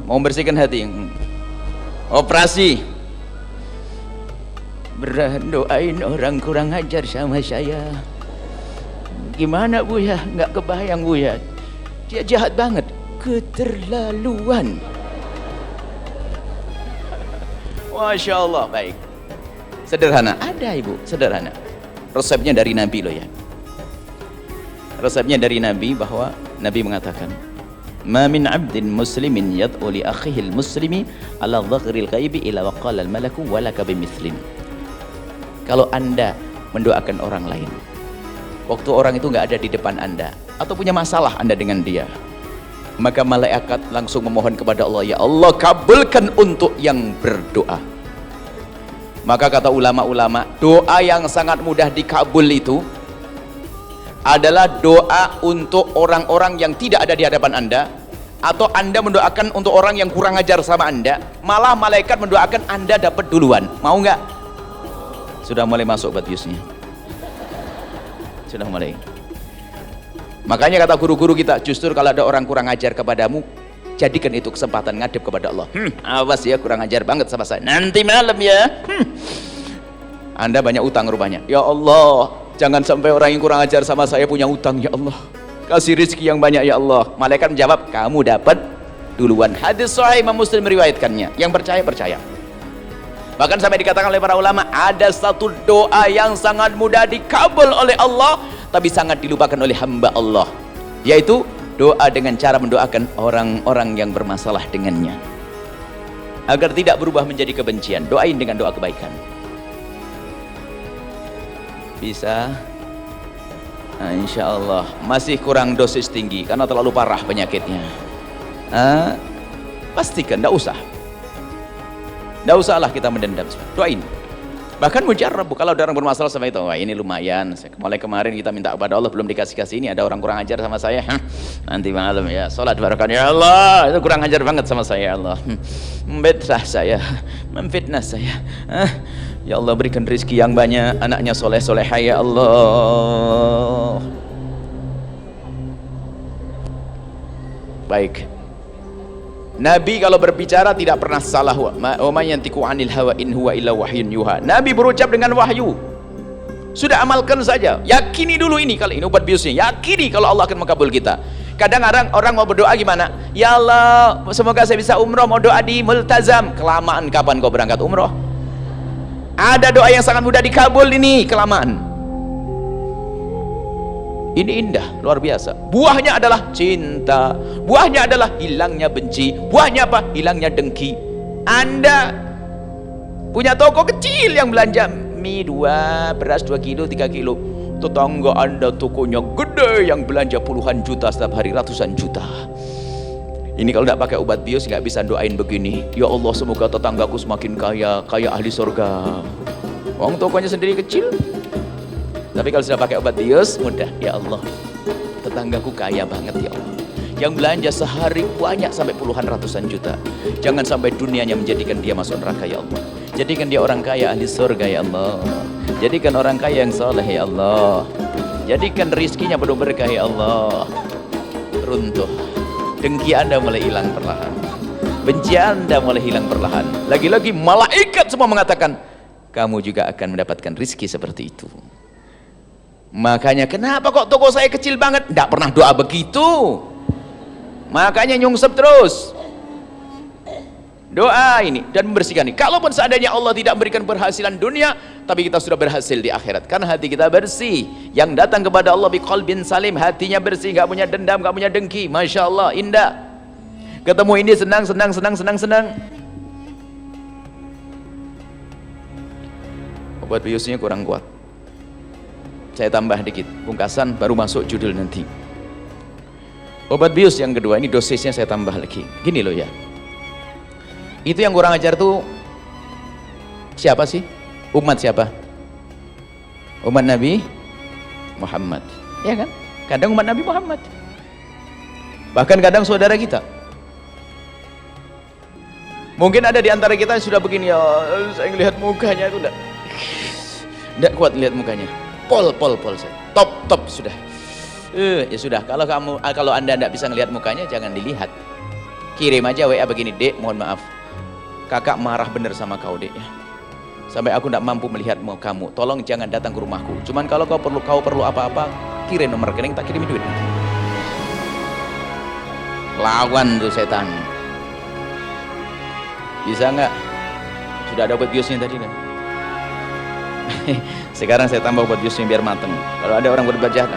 mau bersihkan hati. Operasi. Doain orang kurang ajar sama saya. Gimana Buya? Nggak kebayang Buya. Dia jahat banget. Keterlaluan. Masya Allah. Baik. Sederhana. Ada Ibu, sederhana. Resepnya dari Nabi loh ya. Resepnya dari Nabi bahwa Nabi mengatakan, "Ma min 'abdin muslimin yad'u li akhihil muslimi ala dhahril ghaibi ila wa qala al malaku wa laka bimithlin." Kalau Anda mendoakan orang lain, waktu orang itu nggak ada di depan Anda atau punya masalah Anda dengan dia, maka malaikat langsung memohon kepada Allah, ya Allah kabulkan untuk yang berdoa. Maka kata ulama-ulama, doa yang sangat mudah dikabul itu adalah doa untuk orang-orang yang tidak ada di hadapan Anda, atau Anda mendoakan untuk orang yang kurang ajar sama Anda, malah malaikat mendoakan Anda dapat duluan. Mau nggak? Sudah mulai masuk obat biusnya. Sudah mulai. Makanya kata guru-guru kita, justru kalau ada orang kurang ajar kepadamu, jadikan itu kesempatan ngadep kepada Allah. Awas ya, kurang ajar banget sama saya. Nanti malam ya. Anda banyak utang rupanya. Ya Allah, jangan sampai orang yang kurang ajar sama saya punya utang ya Allah. Kasih rezeki yang banyak ya Allah. Malaikat menjawab, kamu dapat duluan. Hadis sahih Imam Muslim meriwayatkannya. Yang percaya percaya. Bahkan sampai dikatakan oleh para ulama, ada satu doa yang sangat mudah dikabul oleh Allah, tapi sangat dilupakan oleh hamba Allah, yaitu doa dengan cara mendoakan orang-orang yang bermasalah dengannya agar tidak berubah menjadi kebencian. Doain dengan doa kebaikan. Bisa? Nah, insya Allah masih kurang dosis tinggi karena terlalu parah penyakitnya. Pastikan, tidak usah. Tidak usahlah kita mendendam. Doain. Bahkan mujarab, kalau ada orang bermasalah sama itu, wah ini lumayan, mulai kemarin kita minta kepada Allah belum dikasih-kasih, ini ada orang kurang ajar sama saya, nanti malam ya sholat barokah, ya Allah itu kurang ajar banget sama saya, ya Allah memfitnah saya, ya Allah berikan rezeki yang banyak, anaknya soleh-solehah ya Allah. Baik, Nabi kalau berbicara tidak pernah salah. Wa may yantiqu 'anil hawa in huwa illa wahyun yuha. Nabi berucap dengan wahyu. Sudah amalkan saja. Yakini dulu ini, kali ini obat biusnya. Yakini kalau Allah akan mengabul kita. Kadang orang mau berdoa gimana? Ya Allah, semoga saya bisa umroh, mau doa di multazam. Kelamaan kapan kau berangkat umroh? Ada doa yang sangat mudah dikabul ini, kelamaan. Ini indah, luar biasa. Buahnya adalah cinta, buahnya adalah hilangnya benci, buahnya apa? Hilangnya dengki. Anda punya toko kecil yang belanja mie 2, beras 2 kilo, 3 kilo. Tetangga Anda tokonya gede yang belanja puluhan juta setiap hari, ratusan juta. Ini kalau tidak pakai obat bius nggak bisa doain begini. Ya Allah, semoga tetanggaku semakin kaya, kaya ahli surga. Wong tokonya sendiri kecil. Tapi kalau sudah pakai obat bius, mudah. Ya Allah, tetanggaku kaya banget ya Allah, yang belanja sehari banyak sampai puluhan ratusan juta. Jangan sampai dunianya menjadikan dia masuk neraka ya Allah. Jadikan dia orang kaya ahli surga ya Allah. Jadikan orang kaya yang soleh ya Allah. Jadikan rizkinya penuh berkah ya Allah. Runtuh. Dengki Anda mulai hilang perlahan. Benci Anda mulai hilang perlahan. Lagi-lagi malaikat semua mengatakan, kamu juga akan mendapatkan rizki seperti itu. Makanya kenapa kok toko saya kecil banget? Tidak pernah doa begitu. Makanya nyungsep terus. Doa ini dan membersihkan ini. Kalaupun seandainya Allah tidak memberikan berhasilan dunia, tapi kita sudah berhasil di akhirat karena hati kita bersih. Yang datang kepada Allah biqalbin salim, hatinya bersih, nggak punya dendam, nggak punya dengki. Masya Allah, indah. Ketemu ini senang. Obat biusnya kurang kuat. Saya tambah dikit, pungkasan baru masuk judul nanti. Obat bius yang kedua, ini dosisnya saya tambah lagi. Gini loh ya, itu yang kurang ajar tuh siapa sih? Umat siapa? Umat Nabi Muhammad, ya kan? Kadang umat Nabi Muhammad, bahkan kadang saudara kita. Mungkin ada di antara kita yang sudah begini, ya saya ngelihat mukanya itu enggak kuat lihat mukanya. Pol saya. Top sudah. Ya sudah, kalau Anda tidak bisa ngelihat mukanya, jangan dilihat. kirim aja WA begini, Dek mohon maaf kakak marah bener sama kau Dek ya, sampai aku tidak mampu melihat kamu, tolong jangan datang ke rumahku, cuman kalau kau perlu apa-apa kirim nomor rekening, tak kirim duit. Lawan tuh setan. Bisa nggak? Sudah ada obat biusnya tadi kan? Sekarang saya tambah obat biusnya biar mateng. Kalau ada orang berbuat jahat,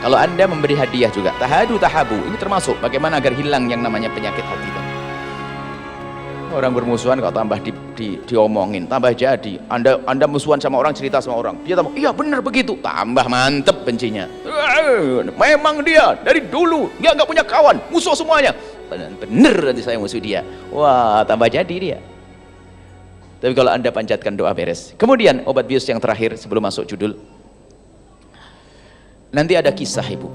kalau anda memberi hadiah juga, tahadu tahabu, ini termasuk bagaimana agar hilang yang namanya penyakit hati kan? Orang bermusuhan kok tambah diomongin, tambah jadi. Anda musuhan sama orang, cerita sama orang, dia tambah, iya benar begitu, tambah mantep bencinya. Memang dia dari dulu dia nggak punya kawan, musuh semuanya. Bener nanti saya musuh dia. Wah, tambah jadi dia. Tapi kalau anda panjatkan doa beres. Kemudian obat bius yang terakhir sebelum masuk judul. Nanti ada kisah ibu.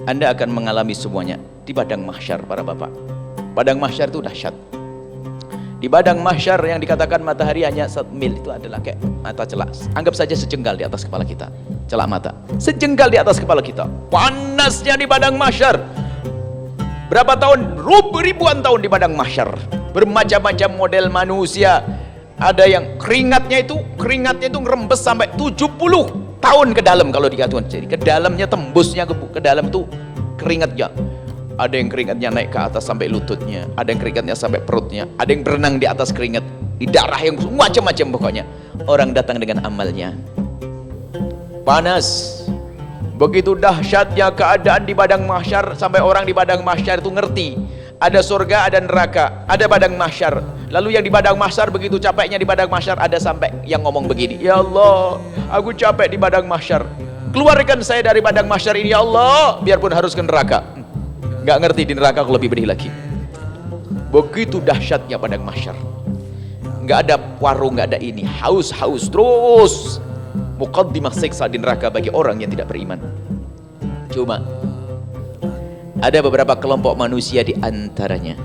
Anda akan mengalami semuanya di padang mahsyar para bapak. Padang mahsyar itu dahsyat. Di padang mahsyar yang dikatakan matahari hanya 1 mil itu adalah kayak mata celak. Anggap saja sejengkal di atas kepala kita. Celak mata. Sejengkal di atas kepala kita. Panasnya di padang mahsyar. Berapa tahun? Ribuan tahun di padang mahsyar. Bermacam-macam model manusia. Ada yang keringatnya itu ngerembes sampai 70 tahun ke dalam kalau dikatakan. Jadi ke dalamnya tembusnya ke dalam itu keringatnya. Ada yang keringatnya naik ke atas sampai lututnya, ada yang keringatnya sampai perutnya, ada yang berenang di atas keringat, di darah yang macam-macam pokoknya. Orang datang dengan amalnya. Panas. Begitu dahsyatnya keadaan di padang mahsyar sampai orang di padang mahsyar itu ngerti. Ada surga, ada neraka, ada padang mahsyar. Lalu yang di padang mahsyar begitu capeknya di padang mahsyar ada sampai yang ngomong begini, ya Allah, aku capek di padang mahsyar. Keluarkan saya dari padang mahsyar ini ya Allah, biarpun harus ke neraka. Nggak ngerti di neraka aku lebih pedih lagi. Begitu dahsyatnya padang mahsyar. Nggak ada warung, nggak ada ini, haus terus. Muqaddimah siksa di neraka bagi orang yang tidak beriman. Cuma ada beberapa kelompok manusia di antaranya.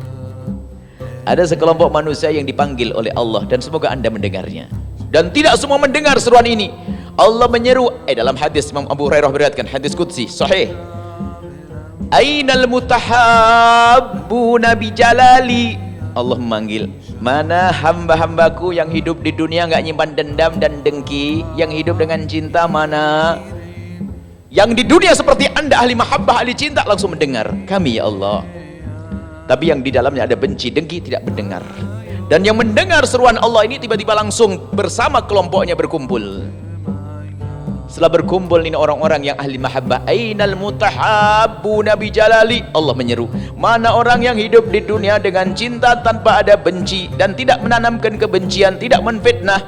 Ada sekelompok manusia yang dipanggil oleh Allah dan semoga anda mendengarnya. Dan tidak semua mendengar seruan ini. Allah menyeru dalam hadis Imam Abu Hurairah beriwayatkan, hadis qudsi sahih. Ainal mutahabbuna bi jalali. Allah memanggil, mana hamba-hambaku yang hidup di dunia nggak nyimpan dendam dan dengki, yang hidup dengan cinta mana? Yang di dunia seperti anda ahli mahabbah, ahli cinta, langsung mendengar kami ya Allah. Tapi yang di dalamnya ada benci, dengki, tidak mendengar. Dan yang mendengar seruan Allah ini tiba-tiba langsung bersama kelompoknya berkumpul. Setelah berkumpul ini orang-orang yang ahli mahabbah, ainal mutahabbuna bi jalali. Allah menyeru, mana orang yang hidup di dunia dengan cinta tanpa ada benci dan tidak menanamkan kebencian, tidak menfitnah.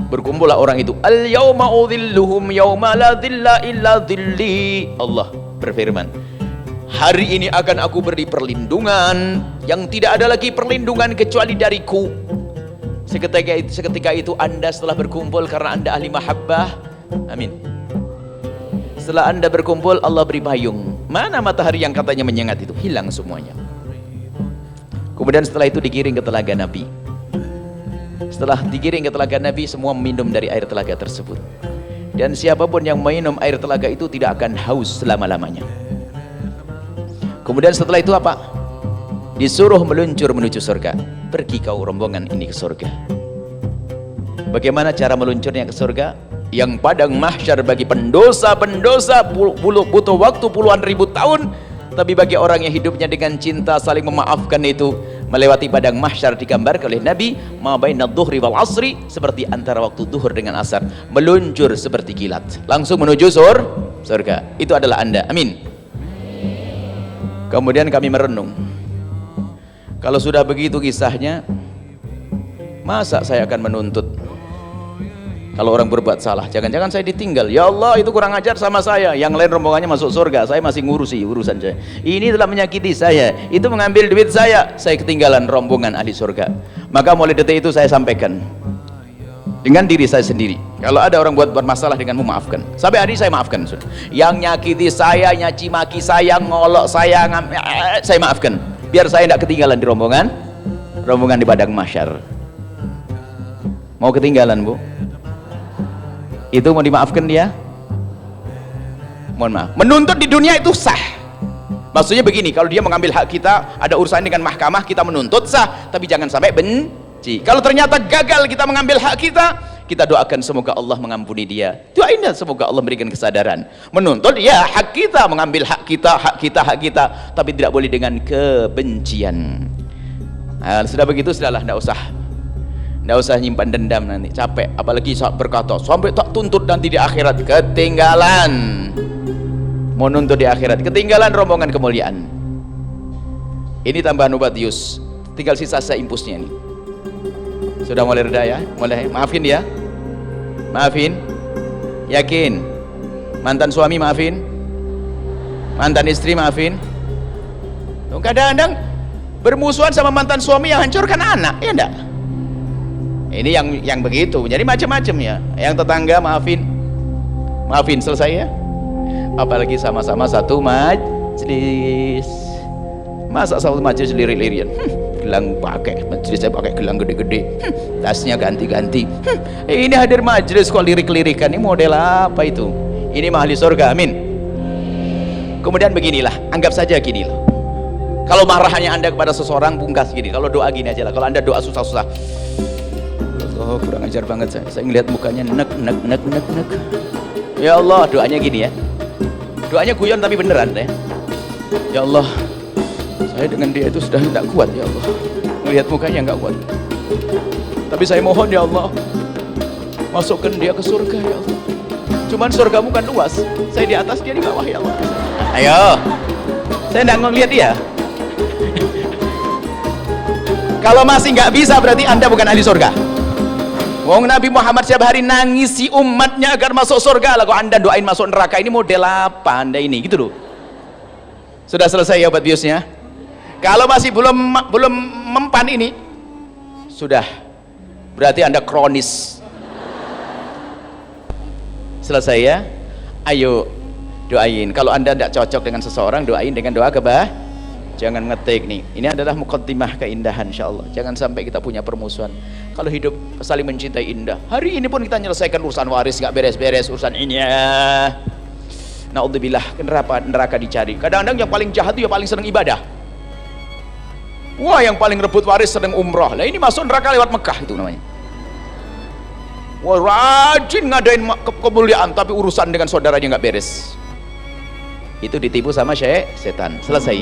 Berkumpullah orang itu. Al yauma udhilluhum yauma la dhilla illa dhilli. Allah berfirman, hari ini akan aku beri perlindungan yang tidak ada lagi perlindungan kecuali dariku. Seketika itu anda setelah berkumpul karena anda ahli mahabbah, amin. Setelah anda berkumpul, Allah beri payung. Mana matahari yang katanya menyengat itu? Hilang semuanya. Kemudian setelah itu digiring ke telaga Nabi. Setelah digiring ke telaga Nabi, semua minum dari air telaga tersebut. Dan siapapun yang minum air telaga itu tidak akan haus selama-lamanya. Kemudian setelah itu apa? Disuruh meluncur menuju surga. Pergi kau rombongan ini ke surga. Bagaimana cara meluncurnya ke surga? Yang padang mahsyar bagi pendosa-pendosa butuh waktu puluhan ribu tahun. Tapi bagi orang yang hidupnya dengan cinta saling memaafkan itu, melewati padang mahsyar digambarkan oleh Nabi, ma baina dhuhri wal asri, seperti antara waktu duhur dengan asar, meluncur seperti kilat langsung menuju surga. Itu adalah anda, amin. Kemudian kami merenung, kalau sudah begitu kisahnya, masa saya akan menuntut kalau orang berbuat salah? Jangan-jangan saya ditinggal. Ya Allah, itu kurang ajar sama saya. Yang lain rombongannya masuk surga, saya masih ngurusi urusan saya. Ini telah menyakiti saya, itu mengambil duit saya ketinggalan rombongan ahli surga. Maka mulai detik itu saya sampaikan dengan diri saya sendiri, kalau ada orang buat masalah denganmu, maafkan. Sampai hari ini saya maafkan. Yang nyakiti saya, nyaci maki saya, ngolok saya, saya maafkan. Biar saya tidak ketinggalan di rombongan di padang mahsyar. Mau ketinggalan, Bu? Itu mau dimaafkan dia? Mohon maaf. Menuntut di dunia itu sah. Maksudnya begini, kalau dia mengambil hak kita, ada urusan dengan mahkamah, kita menuntut sah, tapi jangan sampai benci. Kalau ternyata gagal kita mengambil hak kita doakan semoga Allah mengampuni dia. Doainnya semoga Allah memberikan kesadaran. Menuntut ya hak kita, mengambil hak kita, tapi tidak boleh dengan kebencian. Nah, sudah begitu sudahlah, tidak usah nyimpan dendam nanti, capek. Apalagi saat berkata sampai tak tuntut nanti di akhirat, ketinggalan. Mau nuntut di akhirat, ketinggalan rombongan kemuliaan. Ini tambahan obat Yus, tinggal sisa impusnya ini. Sudah mulai reda ya, mulai. Maafin ya, maafin, yakin. Mantan suami maafin, mantan istri maafin. Kadang-kadang bermusuhan sama mantan suami yang hancurkan anak, ya enggak? Ini yang begitu, jadi macam-macam ya. Yang tetangga maafin, selesai ya. Apalagi sama-sama satu majelis. Masa satu majelis lirik-lirian? Gelang pakai, majelis saya pakai gelang gede-gede. Tasnya ganti-ganti. Ini hadir majelis kok lirik-lirikan. Ini model apa itu? Ini ahli surga, amin. Kemudian beginilah, anggap saja gini loh. Kalau marahnya Anda kepada seseorang, bungkas gini. Kalau doa gini aja lah. Kalau Anda doa susah-susah, oh kurang ajar banget saya ngelihat mukanya nek. Ya Allah, doanya gini ya, doanya guyon tapi beneran ya. Ya Allah, saya dengan dia itu sudah tidak kuat ya Allah, melihat mukanya nggak kuat, tapi saya mohon ya Allah, masukkan dia ke surga ya Allah. Cuman surgamu kan luas, saya di atas, dia di bawah ya Allah. Ayo, saya tidak ngelihat dia. Kalau masih nggak bisa, berarti Anda bukan ahli surga. Wong Nabi Muhammad setiap hari nangisi umatnya agar masuk surga. Lah kok Anda doain masuk neraka, ini model apa Anda ini, gitu loh. Sudah selesai ya obat biusnya. Kalau masih belum mempan ini, sudah berarti Anda kronis. Selesai ya. Ayo doain. Kalau Anda tidak cocok dengan seseorang, doain dengan doa jangan ngetik nih. Ini adalah muqaddimah keindahan insyaallah. Jangan sampai kita punya permusuhan. Kalau hidup saling mencintai indah. Hari ini pun kita menyelesaikan urusan waris nggak beres-beres, urusan ini ya. Naudzubillah, neraka dicari. Kadang-kadang yang paling jahat itu yang paling senang ibadah. Wah, yang paling rebut waris sedang umrah. Lah ini masuk neraka lewat Mekah itu namanya. Wah, rajin ngadain kemuliaan tapi urusan dengan saudaranya nggak beres. Itu ditipu sama setan. Selesai.